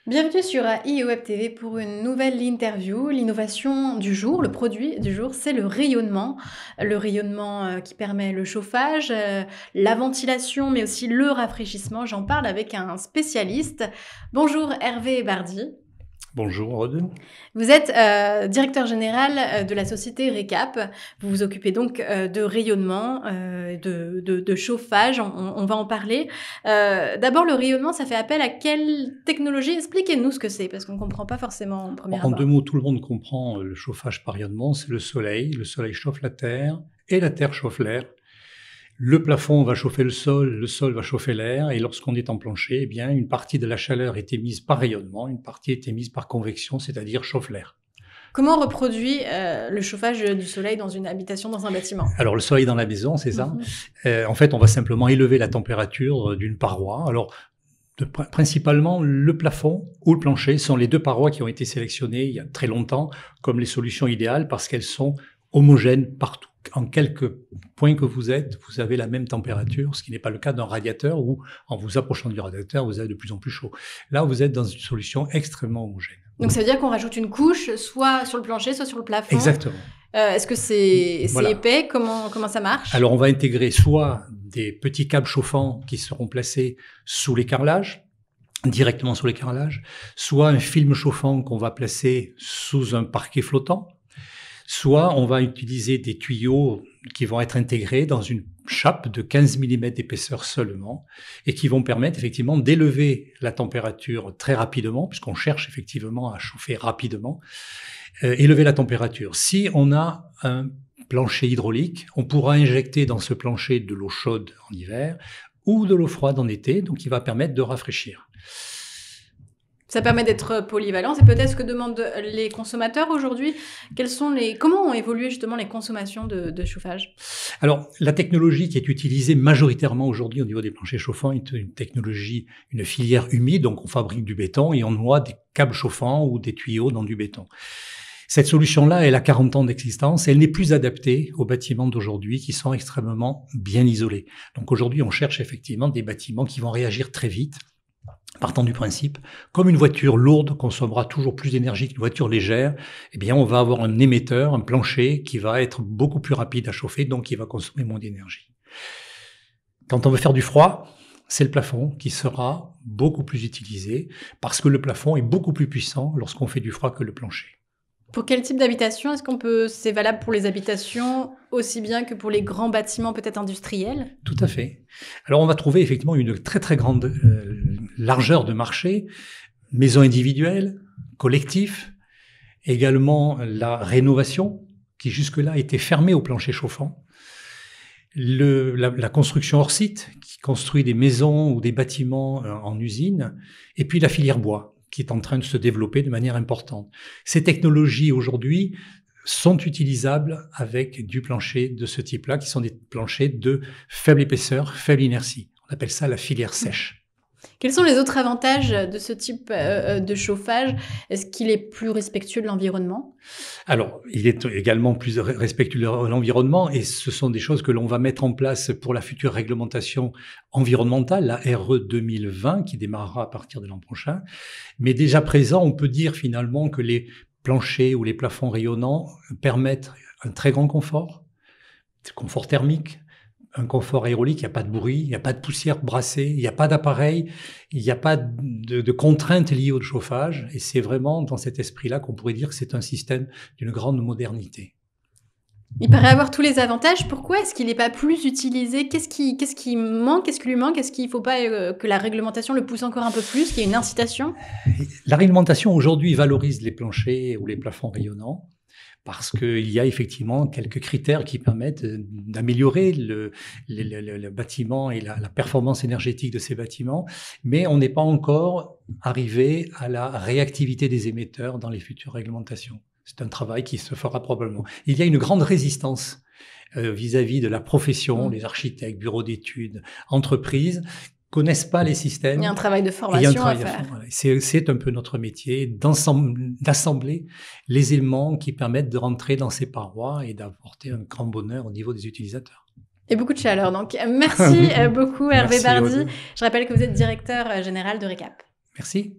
Bienvenue sur AI Web TV pour une nouvelle interview. L'innovation du jour, le produit du jour, c'est le rayonnement. Le rayonnement qui permet le chauffage, la ventilation, mais aussi le rafraîchissement. J'en parle avec un spécialiste. Bonjour Hervé Bardi. Bonjour Aude. Vous êtes directeur général de la société RECAP. Vous vous occupez donc de rayonnement, de chauffage. On va en parler. D'abord, le rayonnement, ça fait appel à quelle technologie? Expliquez-nous ce que c'est, parce qu'on ne comprend pas forcément en premier abord. En deux mots, tout le monde comprend le chauffage par rayonnement, c'est le soleil. Le soleil chauffe la terre et la terre chauffe l'air. Le plafond va chauffer le sol va chauffer l'air, et lorsqu'on est en plancher, eh bien, une partie de la chaleur est émise par rayonnement, une partie est émise par convection, c'est-à-dire chauffe l'air. Comment on reproduit le chauffage du soleil dans une habitation, dans un bâtiment? Alors, le soleil dans la maison, c'est ça. En fait, on va simplement élever la température d'une paroi. Alors, principalement, le plafond ou le plancher sont les deux parois qui ont été sélectionnées il y a très longtemps comme les solutions idéales parce qu'elles sont homogènes partout. En quelques points que vous êtes, vous avez la même température, ce qui n'est pas le cas d'un radiateur où, en vous approchant du radiateur, vous avez de plus en plus chaud. Là, vous êtes dans une solution extrêmement homogène. Donc, ça veut dire qu'on rajoute une couche, soit sur le plancher, soit sur le plafond. Exactement. Est-ce que c'est Voilà. épais? Comment ça marche? Alors, on va intégrer soit des petits câbles chauffants qui seront placés sous les carrelages, directement sous les carrelages, soit un film chauffant qu'on va placer sous un parquet flottant, soit on va utiliser des tuyaux qui vont être intégrés dans une chape de 15 mm d'épaisseur seulement et qui vont permettre effectivement d'élever la température très rapidement, puisqu'on cherche effectivement à chauffer rapidement, élever la température. Si on a un plancher hydraulique, on pourra injecter dans ce plancher de l'eau chaude en hiver ou de l'eau froide en été, donc qui va permettre de rafraîchir. Ça permet d'être polyvalent. C'est peut-être ce que demandent les consommateurs aujourd'hui. Comment ont évolué justement les consommations de chauffage? Alors, la technologie qui est utilisée majoritairement aujourd'hui au niveau des planchers chauffants est une technologie, une filière humide. Donc, on fabrique du béton et on noie des câbles chauffants ou des tuyaux dans du béton. Cette solution-là, elle a 40 ans d'existence. Elle n'est plus adaptée aux bâtiments d'aujourd'hui qui sont extrêmement bien isolés. Donc, aujourd'hui, on cherche effectivement des bâtiments qui vont réagir très vite. Partant du principe, comme une voiture lourde consommera toujours plus d'énergie qu'une voiture légère, eh bien, on va avoir un émetteur, un plancher qui va être beaucoup plus rapide à chauffer, donc qui va consommer moins d'énergie. Quand on veut faire du froid, c'est le plafond qui sera beaucoup plus utilisé parce que le plafond est beaucoup plus puissant lorsqu'on fait du froid que le plancher. Pour quel type d'habitation? C'est valable pour les habitations aussi bien que pour les grands bâtiments peut-être industriels? Tout à fait. Alors on va trouver effectivement une très très grande largeur de marché, maisons individuelles, collectifs, également la rénovation qui jusque-là était fermée au plancher chauffant, la construction hors site qui construit des maisons ou des bâtiments en usine, et puis la filière bois qui est en train de se développer de manière importante. Ces technologies aujourd'hui sont utilisables avec du plancher de ce type-là, qui sont des planchers de faible épaisseur, faible inertie. On appelle ça la filière sèche. Quels sont les autres avantages de ce type de chauffage? Est-ce qu'il est plus respectueux de l'environnement? Alors, il est également plus respectueux de l'environnement et ce sont des choses que l'on va mettre en place pour la future réglementation environnementale, la RE 2020, qui démarrera à partir de l'an prochain. Mais déjà présent, on peut dire finalement que les planchers ou les plafonds rayonnants permettent un très grand confort thermique, un confort aérolique, il n'y a pas de bruit, il n'y a pas de poussière brassée, il n'y a pas d'appareil, il n'y a pas de contraintes liées au chauffage. Et c'est vraiment dans cet esprit-là qu'on pourrait dire que c'est un système d'une grande modernité. Il paraît avoir tous les avantages. Pourquoi est-ce qu'il n'est pas plus utilisé? Qu'est-ce qui manque? Qu'est-ce qui lui manque? Est-ce qu'il ne faut pas que la réglementation le pousse encore un peu plus, qu'il y ait une incitation? La réglementation aujourd'hui valorise les planchers ou les plafonds rayonnants, parce qu'il y a effectivement quelques critères qui permettent d'améliorer le bâtiment et la performance énergétique de ces bâtiments, mais on n'est pas encore arrivé à la réactivité des émetteurs dans les futures réglementations. C'est un travail qui se fera probablement. Il y a une grande résistance vis-à-vis de la profession, les architectes, bureaux d'études, entreprises, connaissent pas les systèmes. Il y a un travail de formation à faire. Voilà. C'est un peu notre métier d'assembler les éléments qui permettent de rentrer dans ces parois et d'apporter un grand bonheur au niveau des utilisateurs. Et beaucoup de chaleur. Donc, merci beaucoup Hervé Bardi. Aude. Je rappelle que vous êtes directeur général de RECAP. Merci.